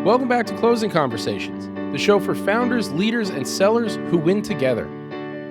Welcome back to Closing Conversations, the show for founders, leaders, and sellers who win together.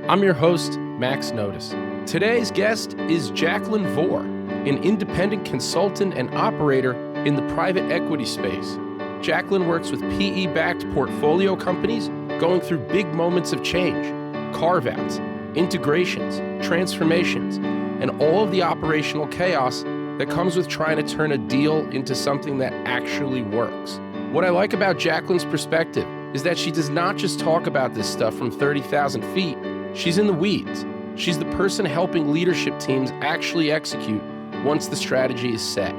I'm your host, Max Notice. Today's guest is Jaclyn Voor, an independent consultant and operator in the private equity space. Jaclyn works with PE-backed portfolio companies going through big moments of change, carve-outs, integrations, transformations, and all of the operational chaos that comes with trying to turn a deal into something that actually works. What I like about Jaclyn's perspective is that she does not just talk about this stuff from 30,000 feet. She's in the weeds. She's the person helping leadership teams actually execute once the strategy is set.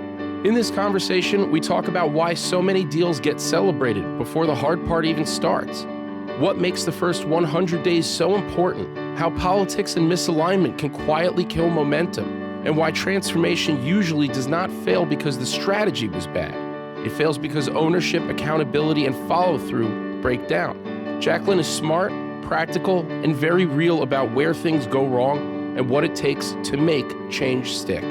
In this conversation, we talk about why so many deals get celebrated before the hard part even starts, what makes the first 100 days so important, how politics and misalignment can quietly kill momentum, and why transformation usually does not fail because the strategy was bad. It fails because ownership, accountability, and follow-through break down. Jaclyn is smart, practical, and very real about where things go wrong and what it takes to make change stick.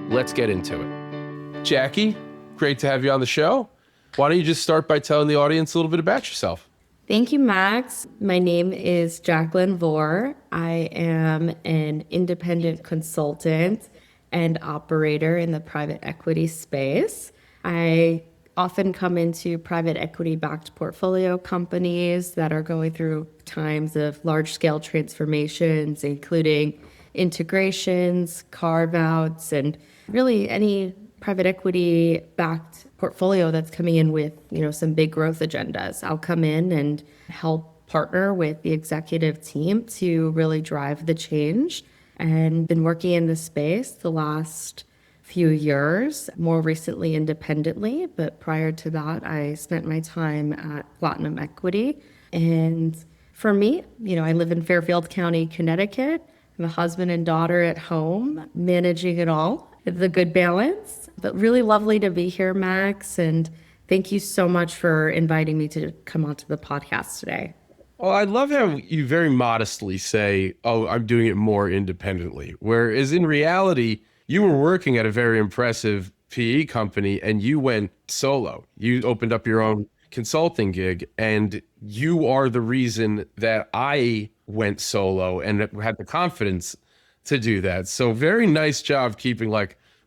Let's get into it. Jackie, great to have you on the show. Why don't you just start by telling the audience a little bit about yourself? Thank you, Max. My name is Jaclyn Voor. I am an independent consultant and operator in the private equity space. I often come into private equity-backed portfolio companies that are going through times of large-scale transformations, including integrations, carve-outs, and really any private equity-backed portfolio that's coming in with, some big growth agendas. I'll come in and help partner with the executive team to really drive the change, and been working in this space the last few years, more recently independently, but prior to that, I spent my time at Platinum Equity. And for me, I live in Fairfield County, Connecticut. I have a husband and daughter at home, managing it all. It's a good balance, but really lovely to be here, Max. And thank you so much for inviting me to come onto the podcast today. Well, I love how you very modestly say, oh, I'm doing it more independently. Whereas in reality, you were working at a very impressive PE company and you went solo. You opened up your own consulting gig, and you are the reason that I went solo and had the confidence to do that. So very nice job keeping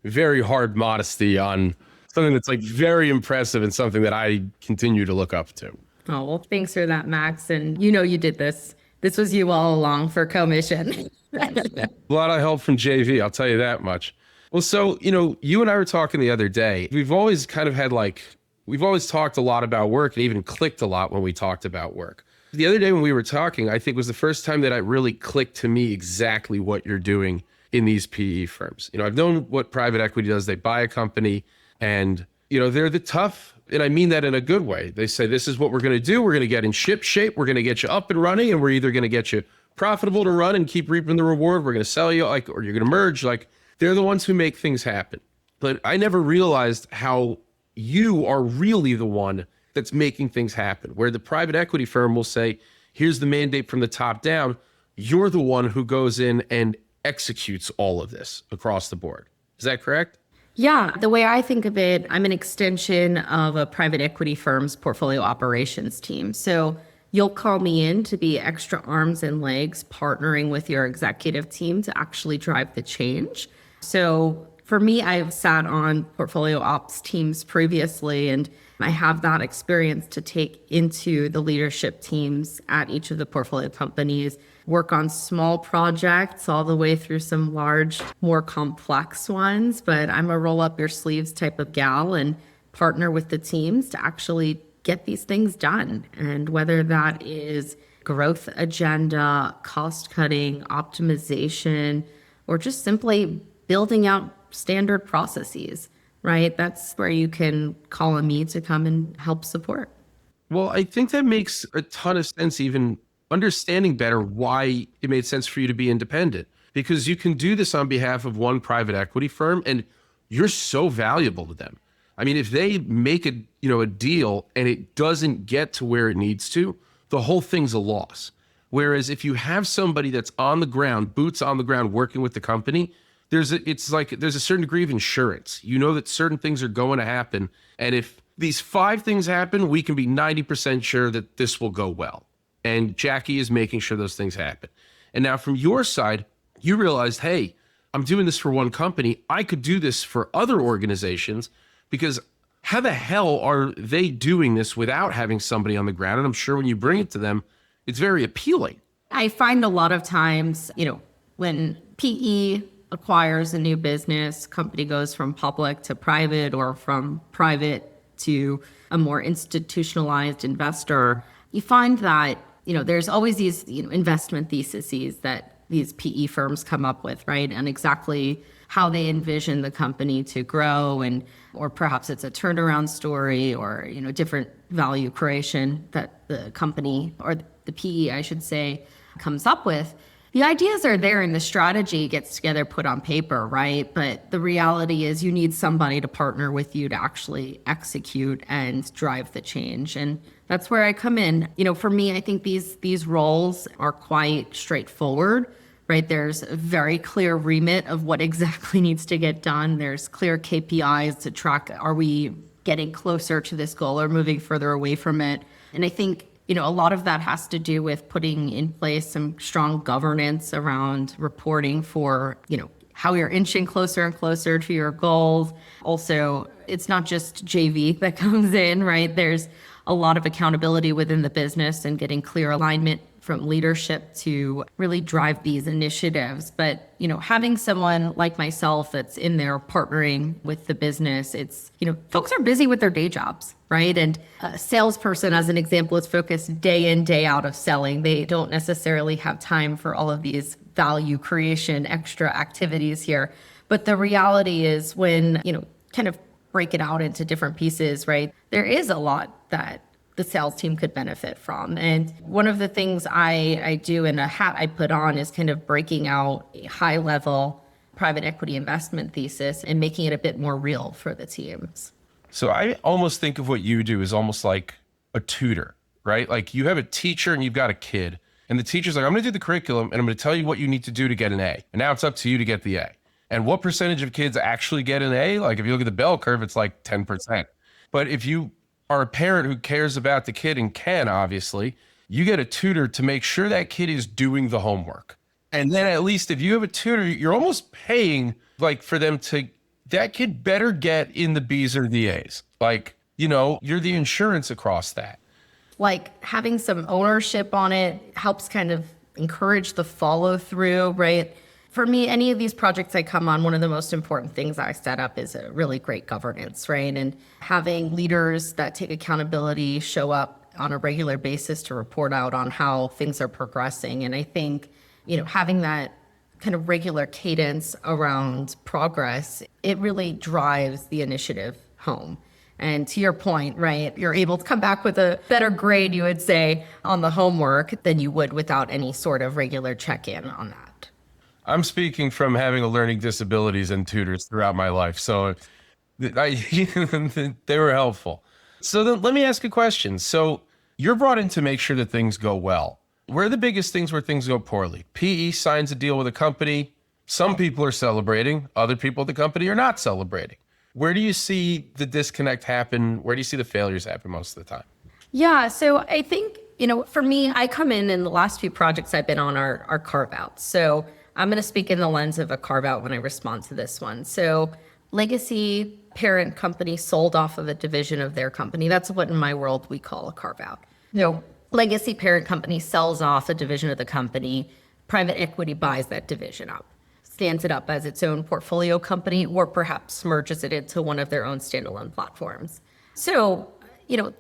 very hard modesty on something that's very impressive and something that I continue to look up to. Oh, well, thanks for that, Max. And you did this. This was you all along for commission. A lot of help from JV, I'll tell you that much. Well, so, you and I were talking the other day. We've always kind of had we've always talked a lot about work and even clicked a lot when we talked about work. The other day when we were talking, I think was the first time that it really clicked to me exactly what you're doing in these PE firms. I've known what private equity does. They buy a company and, they're the tough, and I mean that in a good way. They say, this is what we're going to do. We're going to get in ship shape. We're going to get you up and running, and we're either going to get you profitable to run and keep reaping the reward. We're going to sell you or you're going to merge. They're the ones who make things happen. But I never realized how you are really the one that's making things happen. Where the private equity firm will say, here's the mandate from the top down. You're the one who goes in and executes all of this across the board. Is that correct? Yeah, the way I think of it, I'm an extension of a private equity firm's portfolio operations team. So you'll call me in to be extra arms and legs, partnering with your executive team to actually drive the change. So for me, I've sat on portfolio ops teams previously, and I have that experience to take into the leadership teams at each of the portfolio companies, work on small projects all the way through some large, more complex ones. But I'm a roll up your sleeves type of gal and partner with the teams to actually get these things done. And whether that is growth agenda, cost cutting, optimization, or just simply building out standard processes, right? That's where you can call on me to come and help support. Well, I think that makes a ton of sense, even understanding better why it made sense for you to be independent, because you can do this on behalf of one private equity firm and you're so valuable to them. I mean, if they make a deal and it doesn't get to where it needs to, the whole thing's a loss. Whereas if you have somebody that's on the ground, boots on the ground, working with the company, there's a certain degree of insurance. You know that certain things are going to happen. And if these 5 things happen, we can be 90% sure that this will go well. And Jackie is making sure those things happen. And now from your side, you realized, hey, I'm doing this for one company. I could do this for other organizations, because how the hell are they doing this without having somebody on the ground? And I'm sure when you bring it to them, it's very appealing. I find a lot of times, when PE acquires a new business, company goes from public to private or from private to a more institutionalized investor, you find that, there's always these, investment theses that these PE firms come up with, right? And exactly how they envision the company to grow, or perhaps it's a turnaround story, or, different value creation that the company, or the PE, I should say, comes up with. The ideas are there and the strategy gets together, put on paper, right? But the reality is you need somebody to partner with you to actually execute and drive the change. And that's where I come in. For me, I think these roles are quite straightforward, right? There's a very clear remit of what exactly needs to get done. There's clear KPIs to track. Are we getting closer to this goal or moving further away from it? And I think a lot of that has to do with putting in place some strong governance around reporting for, how you're inching closer and closer to your goals. Also, it's not just JV that comes in, right? There's a lot of accountability within the business and getting clear alignment from leadership to really drive these initiatives. But, having someone like myself that's in there partnering with the business, it's, folks are busy with their day jobs, right? And a salesperson, as an example, is focused day in, day out of selling. They don't necessarily have time for all of these value creation, extra activities here. But the reality is when, kind of break it out into different pieces, right? There is a lot that the sales team could benefit from. And one of the things I do, and a hat I put on, is kind of breaking out a high level private equity investment thesis and making it a bit more real for the teams. So I almost think of what you do as almost like a tutor, right? Like you have a teacher and you've got a kid, and the teacher's like, I'm going to do the curriculum and I'm going to tell you what you need to do to get an A. And now it's up to you to get the A. And what percentage of kids actually get an A? Like if you look at the bell curve, it's like 10%. But if you are a parent who cares about the kid and can, obviously, you get a tutor to make sure that kid is doing the homework. And then at least if you have a tutor, you're almost paying like for them to, that kid better get in the B's or the A's. Like, you're the insurance across that. Like having some ownership on it helps kind of encourage the follow through, right? For me, any of these projects I come on, one of the most important things I set up is a really great governance, right? And having leaders that take accountability, show up on a regular basis to report out on how things are progressing. And I think, having that kind of regular cadence around progress, it really drives the initiative home. And to your point, right, you're able to come back with a better grade, you would say, on the homework than you would without any sort of regular check-in on that. I'm speaking from having learning disabilities and tutors throughout my life. So they were helpful. So then let me ask a question. So you're brought in to make sure that things go well. Where are the biggest things where things go poorly? PE signs a deal with a company. Some people are celebrating. Other people at the company are not celebrating. Where do you see the disconnect happen? Where do you see the failures happen most of the time? Yeah, so I think, for me, I come in and the last few projects I've been on are carve-outs. So I'm going to speak in the lens of a carve-out when I respond to this one. So legacy parent company sold off of a division of their company. That's what in my world we call a carve-out. Legacy parent company sells off a division of the company. Private equity buys that division up, stands it up as its own portfolio company, or perhaps merges it into one of their own standalone platforms. So,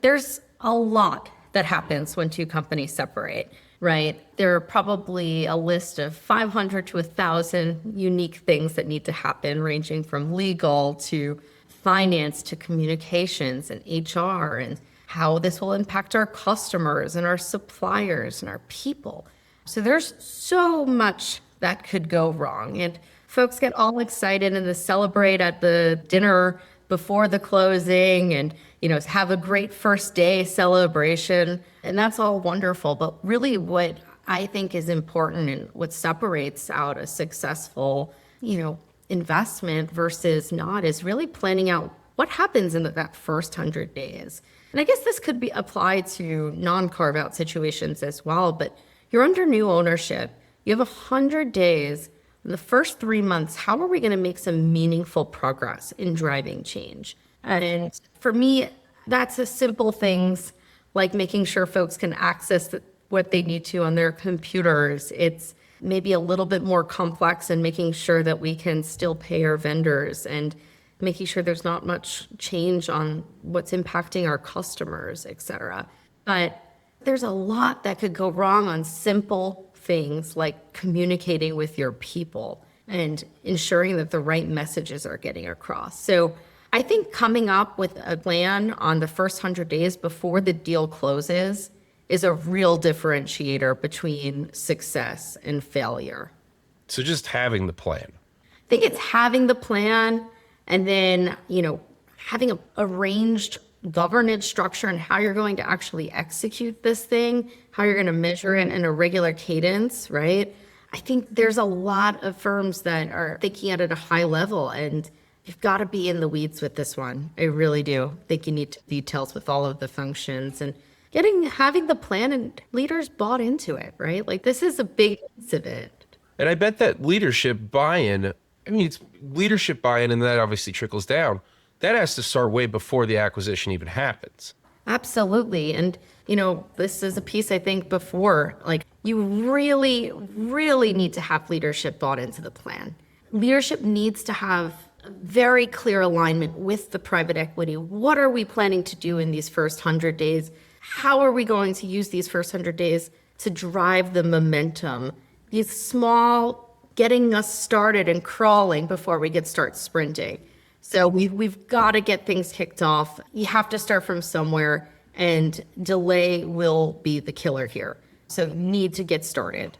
there's a lot that happens when two companies separate, right? There are probably a list of 500 to 1,000 unique things that need to happen, ranging from legal to finance to communications and HR, and how this will impact our customers and our suppliers and our people. So there's so much that could go wrong. And folks get all excited and they celebrate at the dinner before the closing and, have a great first day celebration. And that's all wonderful. But really what I think is important and what separates out a successful, investment versus not is really planning out what happens in that first 100 days? And I guess this could be applied to non-carve-out situations as well, but you're under new ownership. You have 100 days. In the first 3 months, how are we going to make some meaningful progress in driving change? And for me, that's the simple things like making sure folks can access what they need to on their computers. It's maybe a little bit more complex and making sure that we can still pay our vendors and making sure there's not much change on what's impacting our customers, et cetera. But there's a lot that could go wrong on simple things like communicating with your people and ensuring that the right messages are getting across. So I think coming up with a plan on the first 100 days before the deal closes is a real differentiator between success and failure. So just having the plan. I think it's having the plan and then, having a arranged governance structure and how you're going to actually execute this thing, how you're going to measure it in a regular cadence, right? I think there's a lot of firms that are thinking at a high level, and you've got to be in the weeds with this one. I really do. I think you need details with all of the functions and having the plan and leaders bought into it, right? Like this is a big piece of it. And I bet that leadership buy-in, it's leadership buy-in, and that obviously trickles down. That has to start way before the acquisition even happens. Absolutely. And, this is a piece I think before, like you really, really need to have leadership bought into the plan. Leadership needs to have a very clear alignment with the private equity. What are we planning to do in these first 100 days? How are we going to use these first 100 days to drive the momentum? These small, getting us started and crawling before we start sprinting. So we've got to get things kicked off. You have to start from somewhere, and delay will be the killer here. So you need to get started.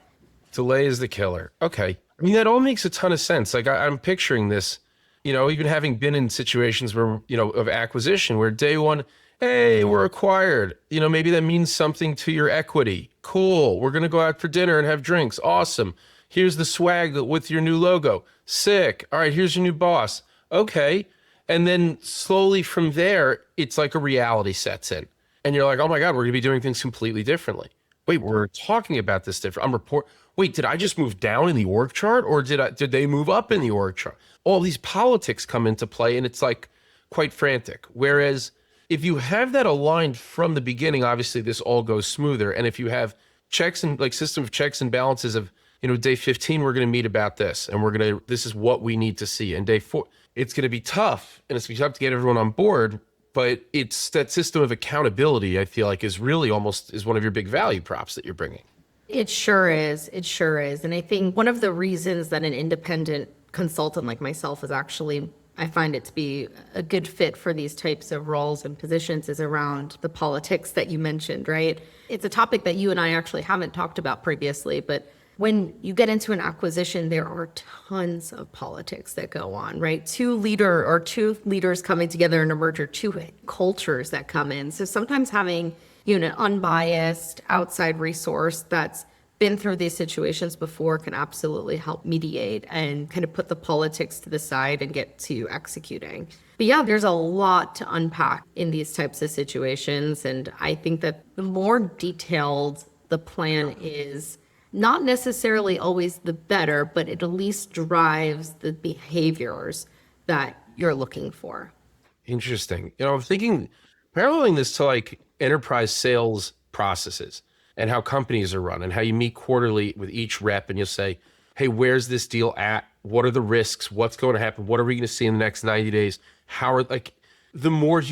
Delay is the killer. Okay. That all makes a ton of sense. Like I'm picturing this, even having been in situations where, of acquisition where day one, hey, we're acquired. Maybe that means something to your equity. Cool. We're going to go out for dinner and have drinks. Awesome. Here's the swag with your new logo. Sick. All right, here's your new boss. Okay. And then slowly from there, it's like a reality sets in. And you're like, oh my God, we're going to be doing things completely differently. Wait, we're talking about this different. Wait, did I just move down in the org chart, or did they move up in the org chart? All these politics come into play, and it's like quite frantic. Whereas if you have that aligned from the beginning, obviously this all goes smoother. And if you have checks and system of checks and balances of, day 15, we're going to meet about this, and this is what we need to see. And day 4, it's going to be tough, and it's going to be tough to get everyone on board. But it's that system of accountability, I feel like, is really is one of your big value props that you're bringing. It sure is. It sure is. And I think one of the reasons that an independent consultant like myself is actually, I find it to be a good fit for these types of roles and positions is around the politics that you mentioned, right? It's a topic that you and I actually haven't talked about previously, but when you get into an acquisition, there are tons of politics that go on, right? Two leaders coming together in a merger, two cultures that come in. So sometimes having an unbiased outside resource that's been through these situations before can absolutely help mediate and kind of put the politics to the side and get to executing. But yeah, there's a lot to unpack in these types of situations. And I think that the more detailed the plan is, not necessarily always the better, but it at least drives the behaviors that you're looking for. Interesting. I'm thinking, paralleling this to like enterprise sales processes and how companies are run and how you meet quarterly with each rep and you'll say, hey, where's this deal at? What are the risks? What's going to happen? What are we going to see in the next 90 days? The more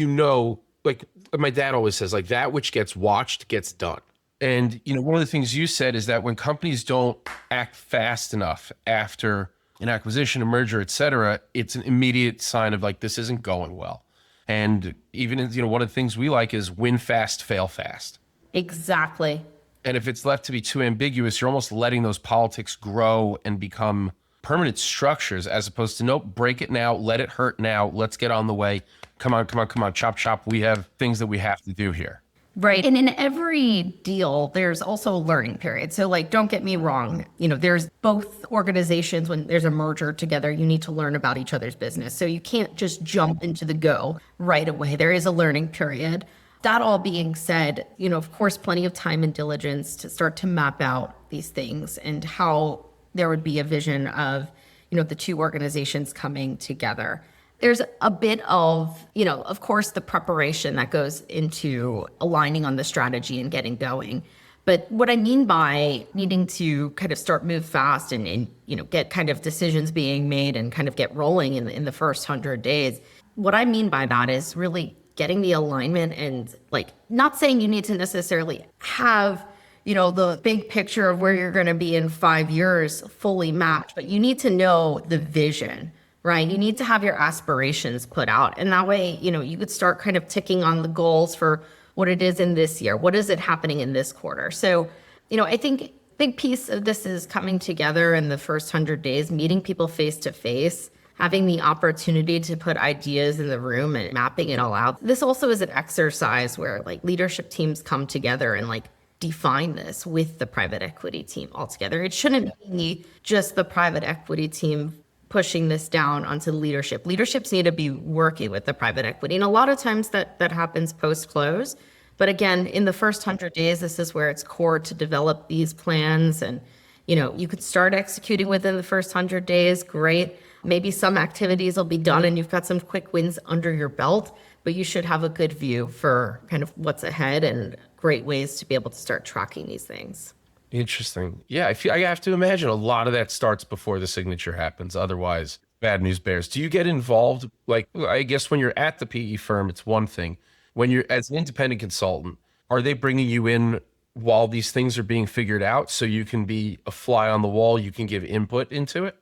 like my dad always says, like that which gets watched gets done. And, one of the things you said is that when companies don't act fast enough after an acquisition, a merger, et cetera, it's an immediate sign of like, this isn't going well. And even, one of the things we like is win fast, fail fast. Exactly. And if it's left to be too ambiguous, you're almost letting those politics grow and become permanent structures as opposed to, nope, break it now, let it hurt now, let's get on the way. Come on, chop. We have things that we have to do here. Right. And in every deal, there's also a learning period. So like, don't get me wrong. There's both organizations when there's a merger together, you need to learn about each other's business. So you can't just jump into the go right away. There is a learning period. That all being said, of course, plenty of time and diligence to start to map out these things and how there would be a vision of, the two organizations coming together. There's a bit of course, the preparation that goes into aligning on the strategy and getting going. But what I mean by needing to kind of move fast and get kind of decisions being made and kind of get rolling in the first 100 days, what I mean by that is really getting the alignment and like not saying you need to necessarily have the big picture of where you're going to be in 5 years fully mapped, but you need to know the vision. Right. You need to have your aspirations put out. And that way, you could start kind of ticking on the goals for what it is in this year. What is it happening in this quarter? So, I think a big piece of this is coming together in the first 100 days, meeting people face to face, having the opportunity to put ideas in the room and mapping it all out. This also is an exercise where like leadership teams come together and like define this with the private equity team altogether. It shouldn't be just the private equity team pushing this down onto leadership. Leaderships need to be working with the private equity. And a lot of times that happens post-close. But again, in the first 100 days, this is where it's core to develop these plans. And, you could start executing within the first 100 days. Great. Maybe some activities will be done and you've got some quick wins under your belt, but you should have a good view for kind of what's ahead and great ways to be able to start tracking these things. Interesting. Yeah, I have to imagine a lot of that starts before the signature happens. Otherwise, bad news bears. Do you get involved? Like, I guess when you're at the PE firm, it's one thing. When you're as an independent consultant, are they bringing you in while these things are being figured out so you can be a fly on the wall, you can give input into it?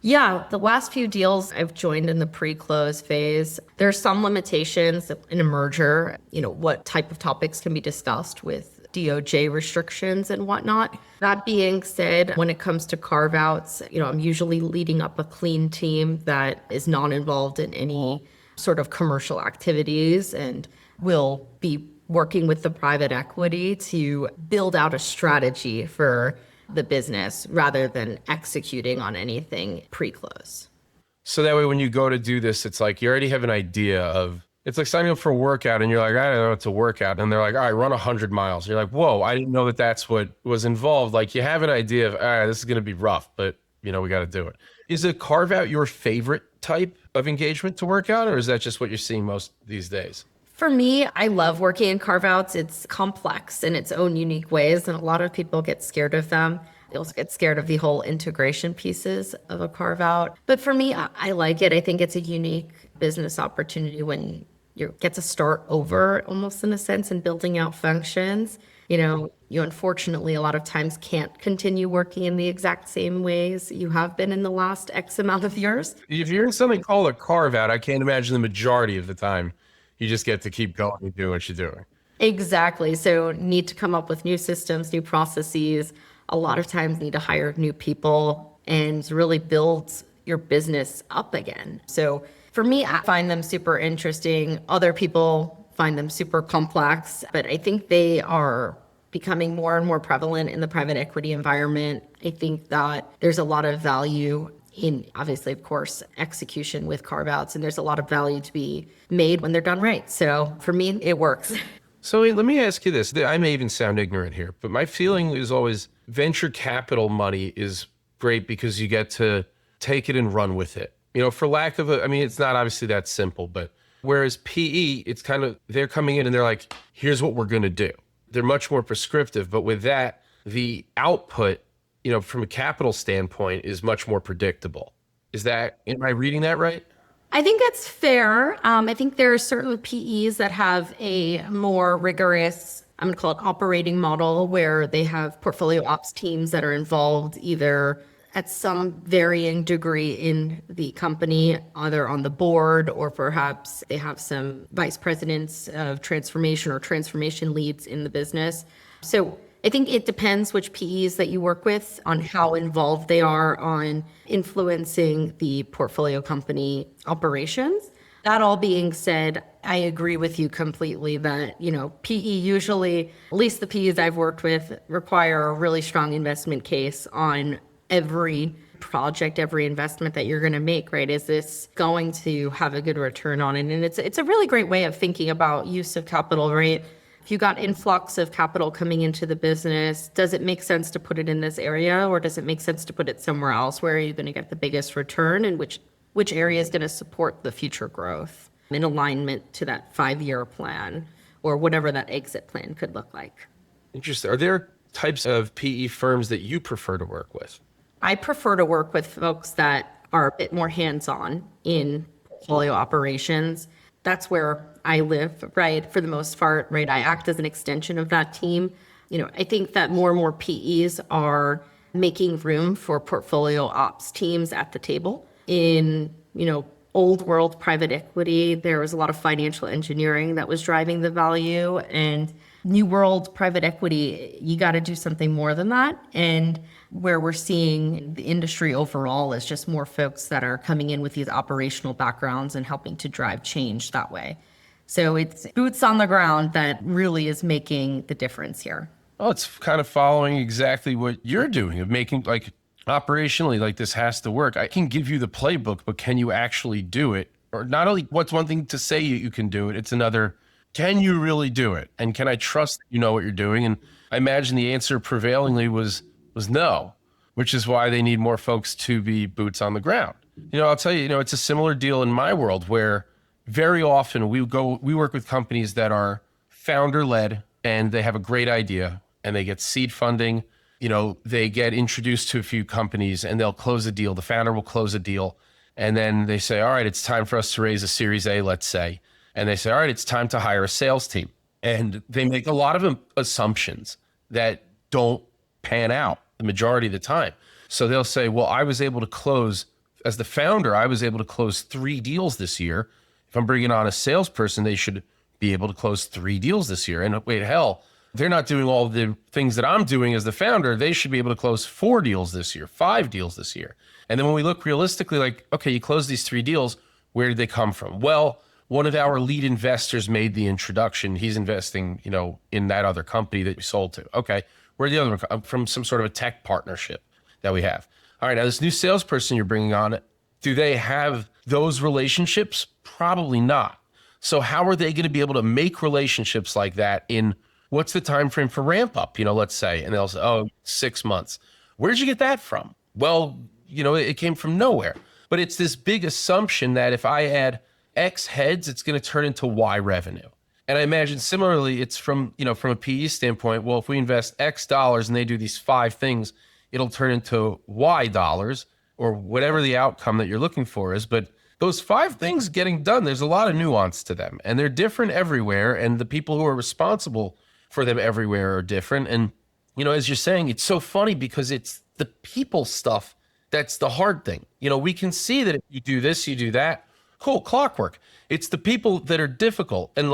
Yeah, the last few deals I've joined in the pre-close phase, there are some limitations in a merger, what type of topics can be discussed with DOJ restrictions and whatnot. That being said, when it comes to carve-outs, I'm usually leading up a clean team that is not involved in any sort of commercial activities and will be working with the private equity to build out a strategy for the business rather than executing on anything pre-close. So that way, when you go to do this, it's like you already have an idea of, it's like signing up for a workout and you're like, I don't know, it's a workout. And they're like, all right, run 100 miles. You're like, whoa, I didn't know that that's what was involved. Like you have an idea of, all right, this is going to be rough, but we got to do it. Is a carve out your favorite type of engagement to work out, or is that just what you're seeing most these days? For me, I love working in carve-outs. It's complex in its own unique ways, and a lot of people get scared of them. They also get scared of the whole integration pieces of a carve-out. But for me, I like it. I think it's a unique business opportunity when you get to start over, almost in a sense, and building out functions. You unfortunately a lot of times can't continue working in the exact same ways you have been in the last X amount of years. If you're in something called a carve-out, I can't imagine the majority of the time you just get to keep going and doing what you're doing. Exactly. So need to come up with new systems, new processes. A lot of times need to hire new people and really build your business up again. So for me, I find them super interesting. Other people find them super complex, but I think they are becoming more and more prevalent in the private equity environment. I think that there's a lot of value in, obviously, of course, execution with carve-outs, and there's a lot of value to be made when they're done right. So for me, it works. So let me ask you this. I may even sound ignorant here, but my feeling is always venture capital money is great because you get to take it and run with it. For lack of it's not obviously that simple, but whereas PE, it's kind of, they're coming in and they're like, here's what we're going to do. They're much more prescriptive, but with that, the output, from a capital standpoint is much more predictable. Am I reading that right? I think that's fair. I think there are certain PEs that have a more rigorous, I'm going to call it operating model, where they have portfolio ops teams that are involved either at some varying degree in the company, either on the board or perhaps they have some vice presidents of transformation or transformation leads in the business. So I think it depends which PEs that you work with on how involved they are on influencing the portfolio company operations. That all being said, I agree with you completely that, PE usually, at least the PEs I've worked with, require a really strong investment case on every project, every investment that you're going to make, right? Is this going to have a good return on it? And it's a really great way of thinking about use of capital, right? If you got influx of capital coming into the business, does it make sense to put it in this area, or does it make sense to put it somewhere else? Where are you going to get the biggest return, and which area is going to support the future growth in alignment to that 5-year plan or whatever that exit plan could look like? Interesting. Are there types of PE firms that you prefer to work with? I prefer to work with folks that are a bit more hands-on in portfolio operations. That's where I live, right? For the most part, right? I act as an extension of that team. I think that more and more PEs are making room for portfolio ops teams at the table. In, old world private equity, there was a lot of financial engineering that was driving the value, and new world private equity, you got to do something more than that. And where we're seeing the industry overall is just more folks that are coming in with these operational backgrounds and helping to drive change that way. So it's boots on the ground that really is making the difference here. Oh, it's kind of following exactly what you're doing of making operationally, this has to work. I can give you the playbook, but can you actually do it? Or not only what's one thing to say you can do it, it's another, can you really do it? And can I trust that you know what you're doing? And I imagine the answer prevailingly was no, which is why they need more folks to be boots on the ground. I'll tell you, it's a similar deal in my world where very often we work with companies that are founder led and they have a great idea and they get seed funding. They get introduced to a few companies and they'll close a deal. The founder will close a deal. And then they say, all right, it's time for us to raise a Series A, let's say. And they say, all right, it's time to hire a sales team. And they make a lot of assumptions that don't pan out the majority of the time. So they'll say, well, as the founder, I was able to close 3 deals this year. If I'm bringing on a salesperson, they should be able to close 3 deals this year. And wait, hell, they're not doing all the things that I'm doing as the founder. They should be able to close 4 deals this year, 5 deals this year. And then when we look realistically, okay, you close these 3 deals, where did they come from? Well, one of our lead investors made the introduction. He's investing, in that other company that we sold to. Okay, where the other one come from? Some sort of a tech partnership that we have. All right, now this new salesperson you're bringing on, do they have those relationships? Probably not. So how are they going to be able to make relationships like that in what's the time frame for ramp up, let's say? And they'll say, 6 months. Where'd you get that from? Well, it came from nowhere. But it's this big assumption that if I add X heads, it's going to turn into Y revenue. And I imagine similarly, it's from a PE standpoint, well, if we invest X dollars and they do these 5 things, it'll turn into Y dollars or whatever the outcome that you're looking for is. But those 5 things getting done, there's a lot of nuance to them and they're different everywhere. And the people who are responsible for them everywhere are different. And, as you're saying, it's so funny because it's the people stuff that's the hard thing. We can see that if you do this, you do that. Cool, clockwork. It's the people that are difficult. And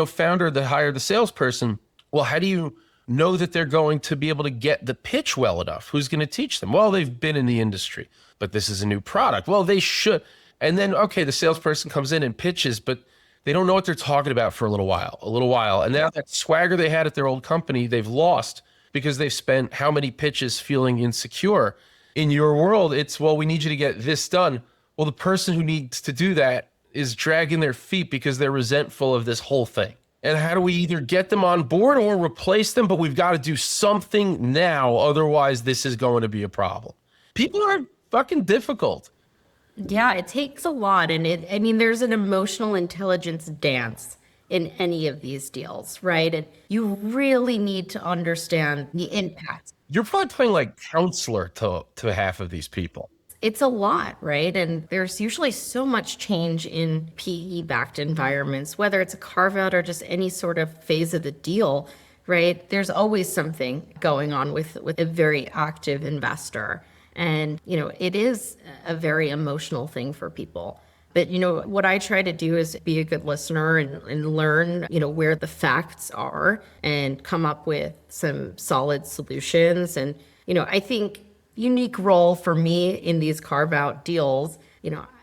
founder that hired the salesperson, well, how do you know that they're going to be able to get the pitch well enough? Who's going to teach them? Well, they've been in the industry, but this is a new product. Well, they should. And then, okay, the salesperson comes in and pitches, but they don't know what they're talking about for a little while. And now that swagger they had at their old company, they've lost because they've spent how many pitches feeling insecure. In your world, it's, well, we need you to get this done. Well, the person who needs to do that is dragging their feet because they're resentful of this whole thing. And how do we either get them on board or replace them? But we've got to do something now. Otherwise, this is going to be a problem. People are fucking difficult. Yeah, it takes a lot. And there's an emotional intelligence dance in any of these deals, right? And you really need to understand the impact. You're probably playing counselor to half of these people. It's a lot, right? And there's usually so much change in PE-backed environments, whether it's a carve-out or just any sort of phase of the deal, right? There's always something going on with a very active investor. And, it is a very emotional thing for people. But, what I try to do is be a good listener and learn, where the facts are and come up with some solid solutions. And, I think unique role for me in these carve-out deals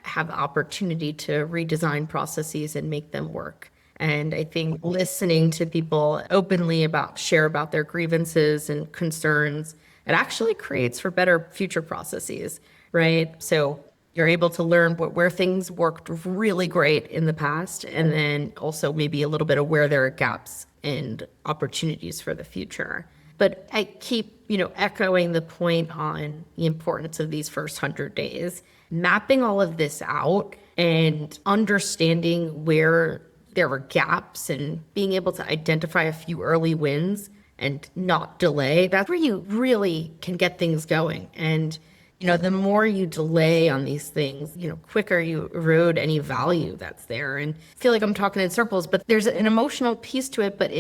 have the opportunity to redesign processes and make them work. And I think listening to people openly share about their grievances and concerns, it actually creates for better future processes, right? So you're able to learn where things worked really great in the past, and then also maybe a little bit of where there are gaps and opportunities for the future. But I keep, echoing the point on the importance of these first 100 days, mapping all of this out and understanding where there were gaps and being able to identify a few early wins and not delay. That's where you really can get things going. And, the more you delay on these things, quicker you erode any value that's there. And I feel like I'm talking in circles, but there's an emotional piece to it, but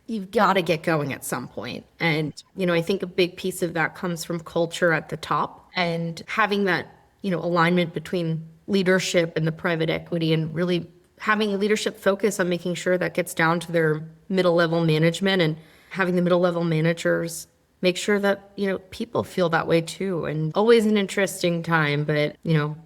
you've got to get going at some point. And, I think a big piece of that comes from culture at the top and having that, alignment between leadership and the private equity, and really having a leadership focus on making sure that gets down to their middle level management, and having the middle level managers make sure that, people feel that way too. And always an interesting time, but,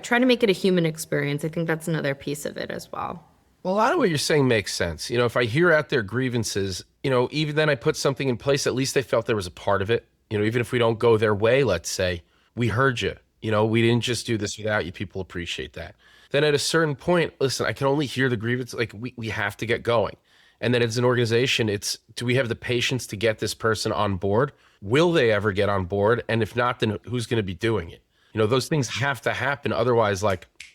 try to make it a human experience. I think that's another piece of it as well. Well, a lot of what you're saying makes sense. If I hear out their grievances, even then I put something in place, at least they felt there was a part of it. Even if we don't go their way, let's say, we heard you. We didn't just do this without you. People appreciate that. Then at a certain point, listen, I can only hear the grievance. Like we have to get going. And then as an organization, do we have the patience to get this person on board? Will they ever get on board? And if not, then who's going to be doing it? Those things have to happen. Otherwise,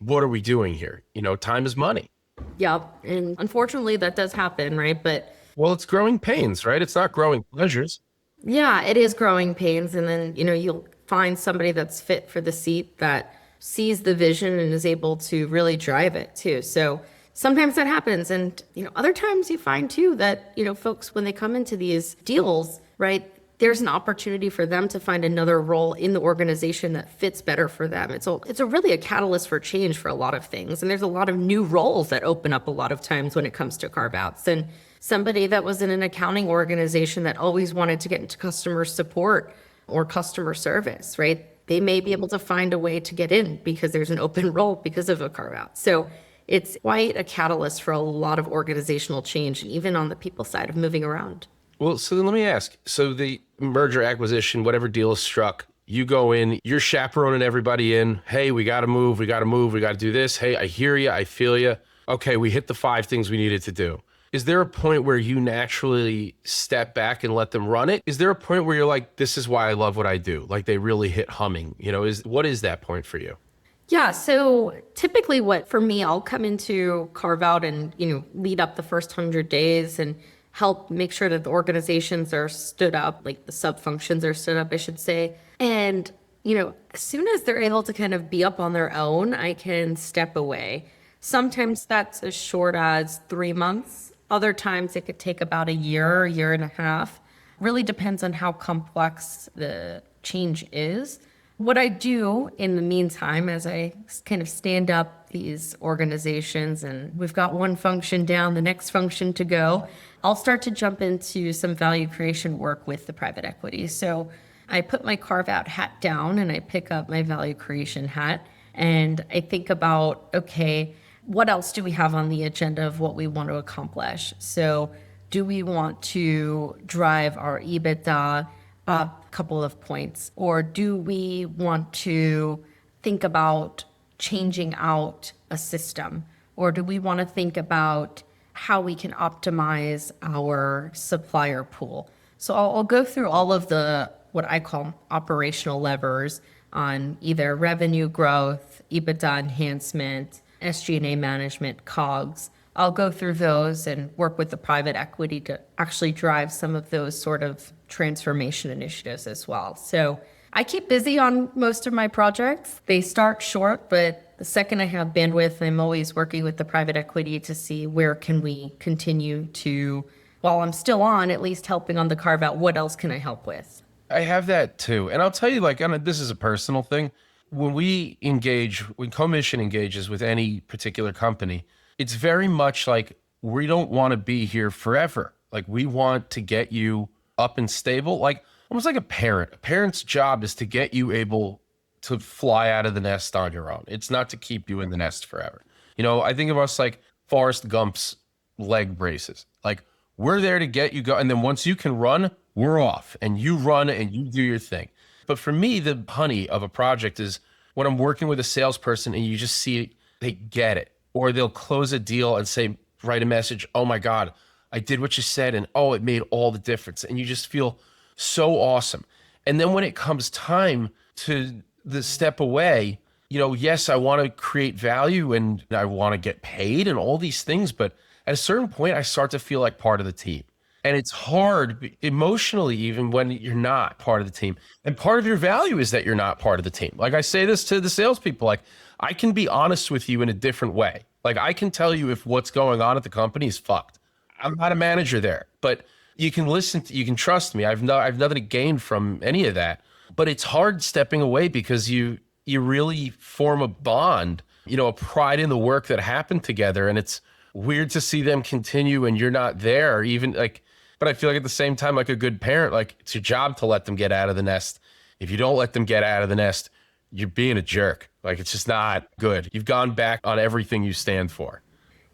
what are we doing here? Time is money. Yeah. And unfortunately that does happen, right? But well, it's growing pains, right? It's not growing pleasures. yeah, it is growing pains. And then, you'll find somebody that's fit for the seat that sees the vision and is able to really drive it too. So sometimes that happens. And, other times you find too that, folks, when they come into these deals, right, there's an opportunity for them to find another role in the organization that fits better for them. It's a really a catalyst for change for a lot of things. And there's a lot of new roles that open up a lot of times when it comes to carve-outs. And somebody that was in an accounting organization that always wanted to get into customer support or customer service, right? They may be able to find a way to get in because there's an open role because of a carve-out. So it's quite a catalyst for a lot of organizational change, and even on the people side of moving around. Well, so then let me ask. So the merger, acquisition, whatever deal is struck, you go in, you're chaperoning everybody in. Hey, we got to move. We got to do this. Hey, I hear you. I feel you. Okay, we hit the 5 things we needed to do. Is there a point where you naturally step back and let them run it? Is there a point where you're like, this is why I love what I do? Like they really hit humming, what is that point for you? Yeah. So typically for me, I'll come into carve out and, lead up the first 100 days and help make sure that the organizations are stood up, like the sub functions are stood up, I should say. And, as soon as they're able to kind of be up on their own, I can step away. Sometimes that's as short as 3 months. Other times it could take about a year and a half. Really depends on how complex the change is. What I do in the meantime, as I kind of stand up these organizations and we've got one function down, the next function to go, I'll start to jump into some value creation work with the private equity. So I put my carve-out hat down and I pick up my value creation hat and I think about, okay, what else do we have on the agenda of what we want to accomplish? So do we want to drive our EBITDA up a couple of points? Or do we want to think about changing out a system? Or do we want to think about how we can optimize our supplier pool? So I'll go through all of the, what I call operational levers on either revenue growth, EBITDA enhancement, SG&A management, COGS. I'll go through those and work with the private equity to actually drive some of those sort of transformation initiatives as well. So I keep busy on most of my projects. They start short, but the second I have bandwidth, I'm always working with the private equity to see where can we continue to, while I'm still on, at least helping on the carve out, what else can I help with? I have that too. And I'll tell you, this is a personal thing. When commission engages with any particular company, it's very much like we don't want to be here forever. Like we want to get you up and stable, like almost like a parent. A parent's job is to get you able to fly out of the nest on your own. It's not to keep you in the nest forever. You know, I think of us like Forrest Gump's leg braces. Like, we're there to get you go. And then once you can run, we're off and you run and you do your thing. But for me, the honey of a project is when I'm working with a salesperson and you just see they get it, or they'll close a deal and say, write a message, oh my God, I did what you said. And oh, it made all the difference. And you just feel so awesome. And then when it comes time to the step away, you know, yes, I want to create value and I want to get paid and all these things. But at a certain point, I start to feel like part of the team. And it's hard emotionally, even when you're not part of the team. And part of your value is that you're not part of the team. Like I say this to the salespeople, like I can be honest with you in a different way. Like I can tell you if what's going on at the company is fucked. I'm not a manager there, but you can listen to, you can trust me. I've nothing to gain from any of that, but it's hard stepping away because you really form a bond, you know, a pride in the work that happened together. And it's weird to see them continue and you're not there even like, but I feel like at the same time, like a good parent, like it's your job to let them get out of the nest. If you don't let them get out of the nest, you're being a jerk. Like it's just not good. You've gone back on everything you stand for.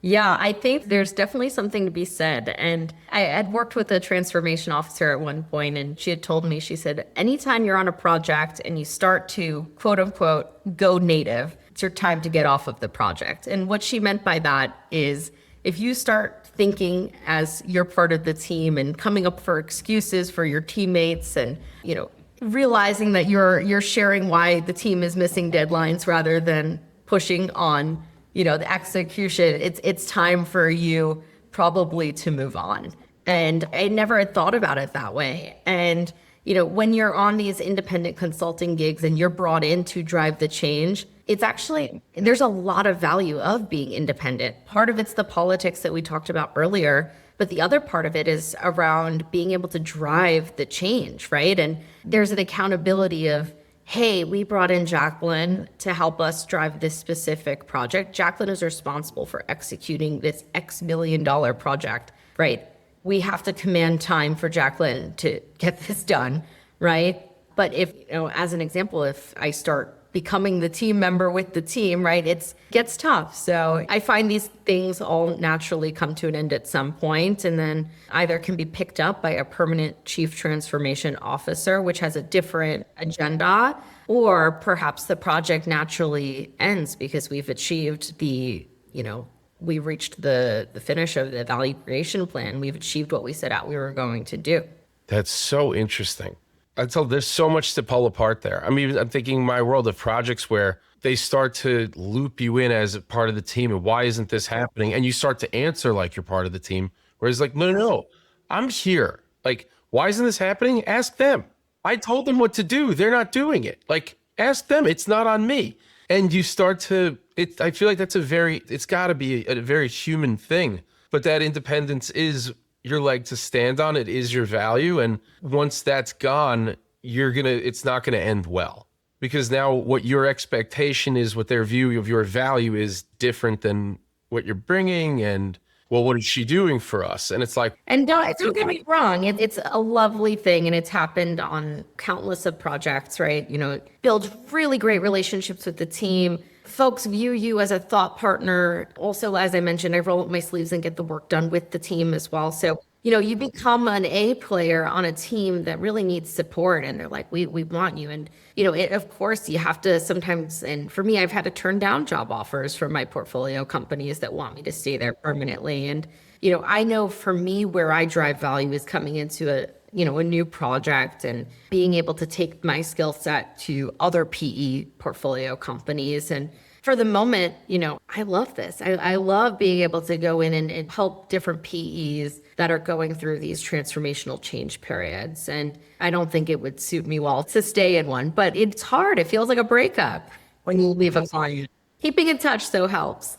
Yeah, I think there's definitely something to be said. And I had worked with a transformation officer at one point, and she had told me, she said, anytime you're on a project and you start to quote unquote go native, it's your time to get off of the project. And what she meant by that is if you start thinking as you're part of the team and coming up for excuses for your teammates and, you know, realizing that you're sharing why the team is missing deadlines rather than pushing on, you know, the execution, it's time for you probably to move on. And I never had thought about it that way. And, you know, when you're on these independent consulting gigs and you're brought in to drive the change, it's actually, there's a lot of value of being independent. Part of it's the politics that we talked about earlier, but the other part of it is around being able to drive the change, right? And there's an accountability of, hey, we brought in Jaclyn to help us drive this specific project. Jaclyn is responsible for executing this X million-dollar project, right? We have to command time for Jaclyn to get this done, right? But if, you know, as an example, if I start becoming the team member with the team, right, it gets tough. So I find these things all naturally come to an end at some point, and then either can be picked up by a permanent chief transformation officer, which has a different agenda, or perhaps the project naturally ends because we've achieved the, you know, we reached the finish of the value creation plan. We've achieved what we set out we were going to do. That's so interesting. There's so much to pull apart there. I mean, I'm thinking my world of projects where they start to loop you in as a part of the team. And why isn't this happening? And you start to answer like you're part of the team. Whereas like, no, I'm here. Like, why isn't this happening? Ask them. I told them what to do. They're not doing it. Like, ask them. It's not on me. And you start to, I feel like it's gotta be a very human thing, but that independence is your leg to stand on. It is your value. And once that's gone, it's not gonna end well, because now what your expectation is, what their view of your value is different than what you're bringing. And well, what is she doing for us? And it's like, and don't get me wrong, it's a lovely thing, and it's happened on countless of projects, right? You know, build really great relationships with the team. Folks view you as a thought partner. Also, as I mentioned, I roll up my sleeves and get the work done with the team as well. So, you know, you become an A player on a team that really needs support, and they're like, we want you. And, you know, of course, you have to sometimes, and for me, I've had to turn down job offers from my portfolio companies that want me to stay there permanently. And, you know, I know for me, where I drive value is coming into a new project and being able to take my skill set to other PE portfolio companies. And for the moment, you know, I love this. I love being able to go in and help different PEs that are going through these transformational change periods. And I don't think it would suit me well to stay in one, but it's hard. It feels like a breakup when you leave a client. Keeping in touch so helps.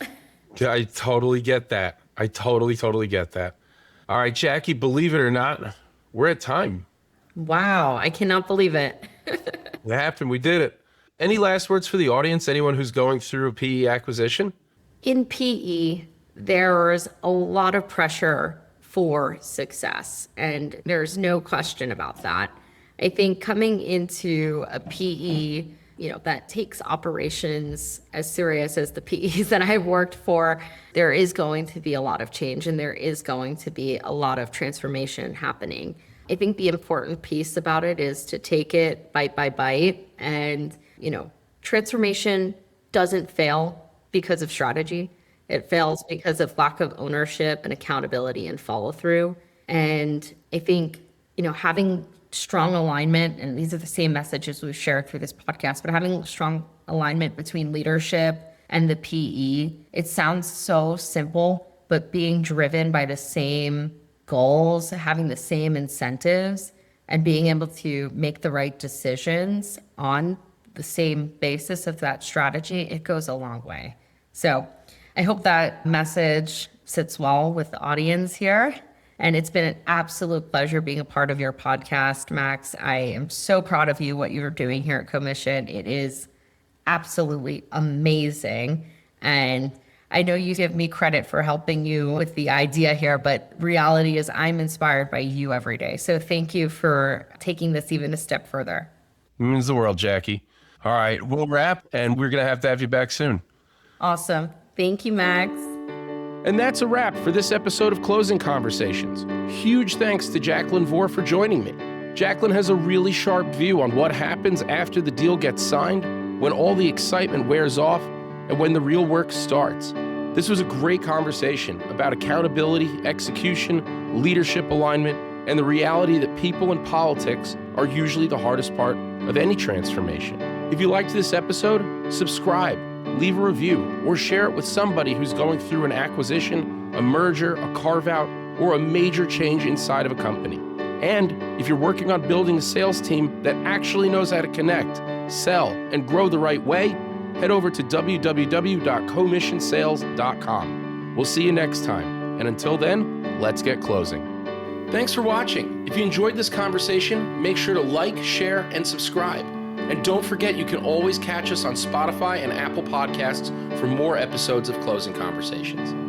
Yeah, I totally get that. I totally get that. All right, Jackie, believe it or not, we're at time. Wow, I cannot believe it. It happened. We did it. Any last words for the audience? Anyone who's going through a PE acquisition? In PE, there's a lot of pressure for success, and there's no question about that. I think coming into a PE that takes operations as serious as the PEs that I've worked for, there is going to be a lot of change and there is going to be a lot of transformation happening. I think the important piece about it is to take it bite by bite. And, transformation doesn't fail because of strategy. It fails because of lack of ownership and accountability and follow through. And I think, having strong alignment, and these are the same messages we've shared through this podcast, but having strong alignment between leadership and the PE, it sounds so simple, but being driven by the same goals, having the same incentives, and being able to make the right decisions on the same basis of that strategy, it goes a long way. So I hope that message sits well with the audience here. And it's been an absolute pleasure being a part of your podcast, Max. I am so proud of you, what you're doing here at Commission. It is absolutely amazing. And I know you give me credit for helping you with the idea here, but reality is I'm inspired by you every day. So thank you for taking this even a step further. It means the world, Jackie. All right, we'll wrap, and we're going to have you back soon. Awesome. Thank you, Max. And that's a wrap for this episode of Closing Conversations. Huge thanks to Jaclyn Voor for joining me. Jaclyn has a really sharp view on what happens after the deal gets signed, when all the excitement wears off, and when the real work starts. This was a great conversation about accountability, execution, leadership alignment, and the reality that people in politics are usually the hardest part of any transformation. If you liked this episode, subscribe, leave a review, or share it with somebody who's going through an acquisition, a merger, a carve-out, or a major change inside of a company. And if you're working on building a sales team that actually knows how to connect, sell, and grow the right way, head over to www.commissionsales.com. We'll see you next time. And until then, let's get closing. Thanks for watching. If you enjoyed this conversation, make sure to like, share, and subscribe. And don't forget, you can always catch us on Spotify and Apple Podcasts for more episodes of Closing Conversations.